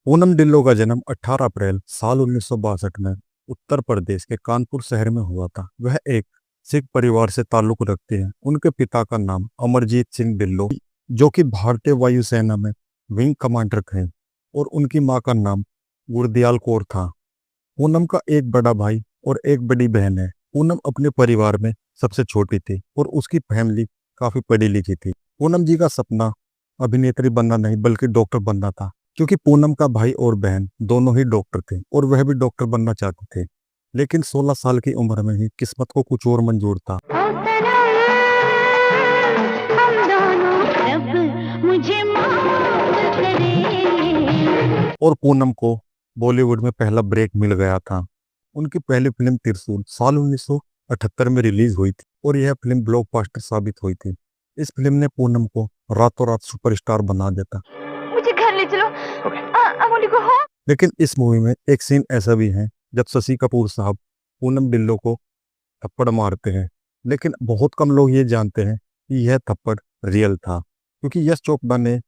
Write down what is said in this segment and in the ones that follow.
पूनम ढिल्लों का जन्म 18 अप्रैल साल 1962 में उत्तर प्रदेश के कानपुर शहर में हुआ था। वह एक सिख परिवार से ताल्लुक रखते हैं। उनके पिता का नाम अमरजीत सिंह ढिल्लों, जो कि भारतीय वायुसेना में विंग कमांडर थे, और उनकी मां का नाम गुरदयाल कौर था। पूनम का एक बड़ा भाई और एक बड़ी बहन है। पूनम अपने परिवार में सबसे छोटी थी और उसकी फैमिली काफी पढ़ी लिखी थी। पूनम जी का सपना अभिनेत्री बनना नहीं बल्कि डॉक्टर बनना था, क्योंकि पूनम का भाई और बहन दोनों ही डॉक्टर थे और वह भी डॉक्टर बनना चाहते थे। लेकिन 16 साल की उम्र में ही किस्मत को कुछ और मंजूर था। ओ सनम, हम दोनों रब मुझे माफ करे। और पूनम को बॉलीवुड में पहला ब्रेक मिल गया था। उनकी पहली फिल्म त्रिशूल साल 1978 में रिलीज हुई थी और यह फिल्म ब्लॉकबस्टर साबित हुई थी। इस फिल्म ने पूनम को रातों रात सुपरस्टार बना दिया। मुझे घर ले चलो। I want to go home. लेकिन इस मूवी में एक सीन ऐसा भी है जब शशि कपूर साहब पूनम ढिल्लों को थप्पड़ मारते हैं, लेकिन बहुत कम लोग ये जानते हैं कि यह थप्पड़ रियल था, क्योंकि यश चोपड़ा ने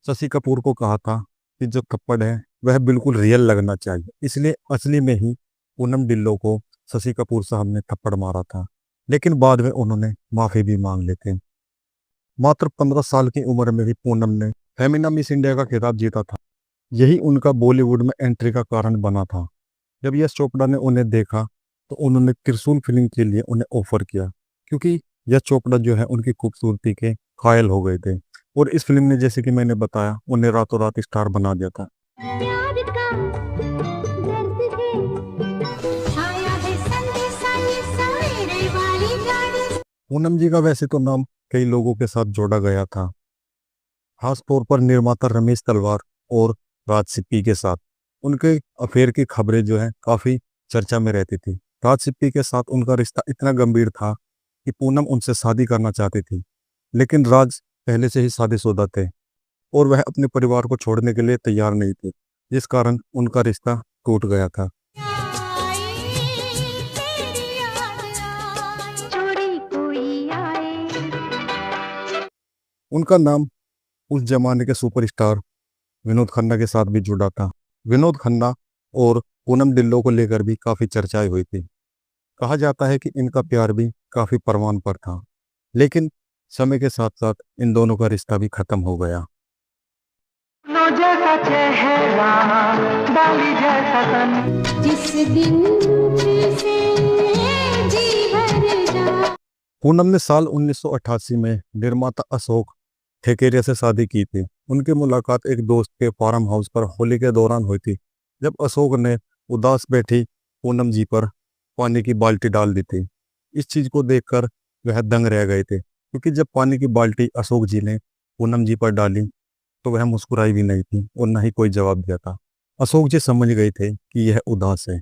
शशि कपूर को कहा था कि जो थप्पड़ है वह बिल्कुल रियल लगना चाहिए, इसलिए असली में ही पूनम ढिल्लों को शशि कपूर साहब ने थप्पड़ मारा था। लेकिन बाद में उन्होंने माफी भी मांग लेते। मात्र 15 साल की उम्र में ही पूनम ने फेमिना मिस इंडिया का खिताब जीता था। यही उनका बॉलीवुड में एंट्री का कारण बना था। जब यश चोपड़ा ने उन्हें देखा तो उन्होंने त्रिशूल फिल्म के लिए उन्हें ऑफर किया, क्योंकि यश चोपड़ा जो है उनकी खूबसूरती के कायल हो गए थे। और इस फिल्म ने, जैसे कि मैंने बताया, उन्हें रातों रात स्टार बना दिया था। प्यार का दर्द है, छाया है संदेशा ये सवेरे वाली गाड़ी। पूनम जी का वैसे तो नाम कई लोगों के साथ जोड़ा गया था, खास तौर पर निर्माता रमेश तलवार और राज सिप्पी के साथ। उनके अफेयर की खबरें जो है काफी चर्चा में रहती थी। राज सिप्पी के साथ उनका रिश्ता इतना गंभीर था कि पूनम उनसे शादी करना चाहती थी, लेकिन राज पहले से ही शादीशुदा थे और वह अपने परिवार को छोड़ने के लिए तैयार नहीं थे, जिस कारण उनका रिश्ता टूट गया था। छोड़ी कोई आए। उनका नाम उस जमाने के सुपरस्टार विनोद खन्ना के साथ भी जुड़ा था। विनोद खन्ना और पूनम ढिल्लों को लेकर भी काफी चर्चाएं हुई थी। कहा जाता है कि इनका प्यार भी काफी परवान पर था, लेकिन समय के साथ साथ इन दोनों का रिश्ता भी खत्म हो गया। नो जैसा चेहरा, डाली जैसा तन। जिस दिन से जी भर जा। पूनम ने साल 1988 में निर्माता अशोक ठेकेरिया से शादी की थी। उनकी मुलाकात एक दोस्त के फार्म हाउस पर होली के दौरान हुई थी, जब अशोक ने उदास बैठी पूनम जी पर पानी की बाल्टी डाल दी थी। इस चीज को देखकर वह दंग रह गए थे, क्योंकि जब पानी की बाल्टी अशोक जी ने पूनम जी पर डाली तो वह मुस्कुराई भी नहीं थी और न ही कोई जवाब दिया था। अशोक जी समझ गए थे कि यह उदास है,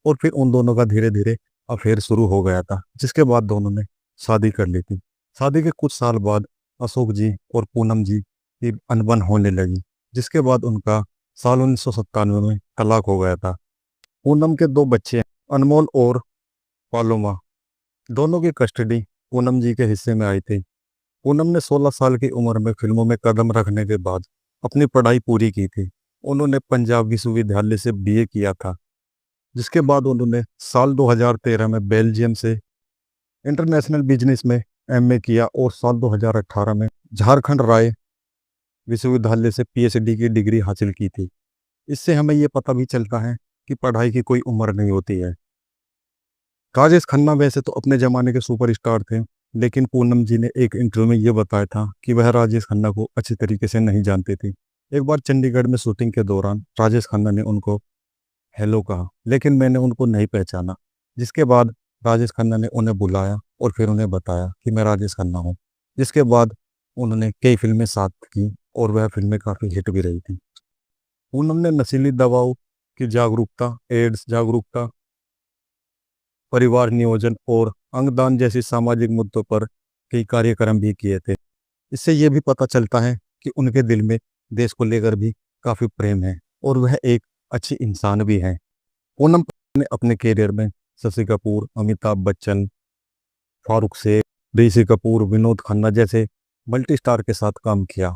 और फिर उन दोनों का धीरे धीरे अफेयर शुरू हो गया था, जिसके बाद दोनों ने शादी कर ली थी। शादी के कुछ साल बाद अशोक जी और पूनम जी की अनबन होने लगी, जिसके बाद उनका साल 1997 में तलाक हो गया था। पूनम के दो बच्चे हैं, अनमोल और पालोमा। दोनों की कस्टडी पूनम जी के हिस्से में आई थी। पूनम ने 16 साल की उम्र में फिल्मों में कदम रखने के बाद अपनी पढ़ाई पूरी की थी। उन्होंने पंजाब विश्वविद्यालय से बीए किया था, जिसके बाद उन्होंने साल 2013 में बेल्जियम से इंटरनेशनल बिजनेस में एमए किया और साल 2018 में झारखंड राय विश्वविद्यालय से पीएचडी की डिग्री हासिल की थी। इससे हमें ये पता भी चलता है कि पढ़ाई की कोई उम्र नहीं होती है। राजेश खन्ना वैसे तो अपने जमाने के सुपरस्टार थे, लेकिन पूनम जी ने एक इंटरव्यू में ये बताया था कि वह राजेश खन्ना को अच्छी तरीके से नहीं जानती थी। एक बार चंडीगढ़ में शूटिंग के दौरान राजेश खन्ना ने उनको हेलो कहा, लेकिन मैंने उनको नहीं पहचाना। जिसके बाद राजेश खन्ना ने उन्हें बुलाया और फिर उन्हें बताया कि मैं राजेश खन्ना हूँ। जिसके बाद उन्होंने कई फिल्में साथ की और वह फिल्में काफ़ी हिट भी रही थी। उन्होंने नशीली दवाओं की जागरूकता, एड्स जागरूकता, परिवार नियोजन और अंगदान जैसी सामाजिक मुद्दों पर कई कार्यक्रम भी किए थे। इससे ये भी पता चलता है कि उनके दिल में देश को लेकर भी काफ़ी प्रेम है और वह एक अच्छी इंसान भी है। पूनम ने अपने करियर में शशि कपूर, अमिताभ बच्चन, फारूक शेख, ऋषि कपूर, विनोद खन्ना जैसे मल्टी स्टार के साथ काम किया।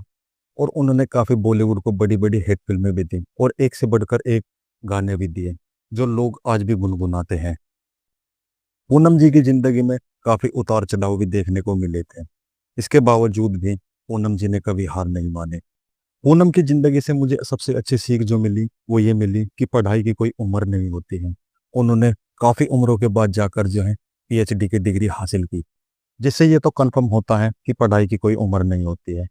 और उन्होंने काफी बॉलीवुड को बड़ी बड़ी हिट फिल्में भी दी और एक से बढ़कर एक गाने भी दिए जो लोग आज भी गुनगुनाते हैं। पूनम जी की जिंदगी में काफी उतार चढ़ाव भी देखने को मिले थे। इसके बावजूद भी पूनम जी ने कभी हार नहीं माने। पूनम की जिंदगी से मुझे सबसे अच्छी सीख जो मिली वो ये मिली कि पढ़ाई की कोई उम्र नहीं होती है। उन्होंने काफी उम्रों के बाद जाकर जो है पीएचडी की डिग्री हासिल की, जिससे ये तो कंफर्म होता है कि पढ़ाई की कोई उम्र नहीं होती है।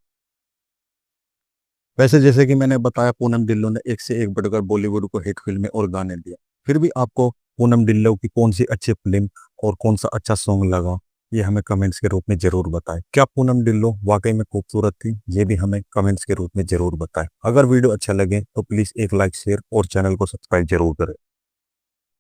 वैसे जैसे कि मैंने बताया, पूनम ढिल्लों ने एक से एक बढ़कर बॉलीवुड को हिट फिल्में और गाने दिए। फिर भी आपको पूनम ढिल्लों की कौन सी अच्छी फिल्म और कौन सा अच्छा सॉन्ग लगा, ये हमें कमेंट्स के रूप में जरूर बताएं। क्या पूनम ढिल्लों वाकई में खूबसूरत थी, ये भी हमें कमेंट्स के रूप में जरूर बताएं। अगर वीडियो अच्छा लगे तो प्लीज एक लाइक, शेयर और चैनल को सब्सक्राइब जरूर करें।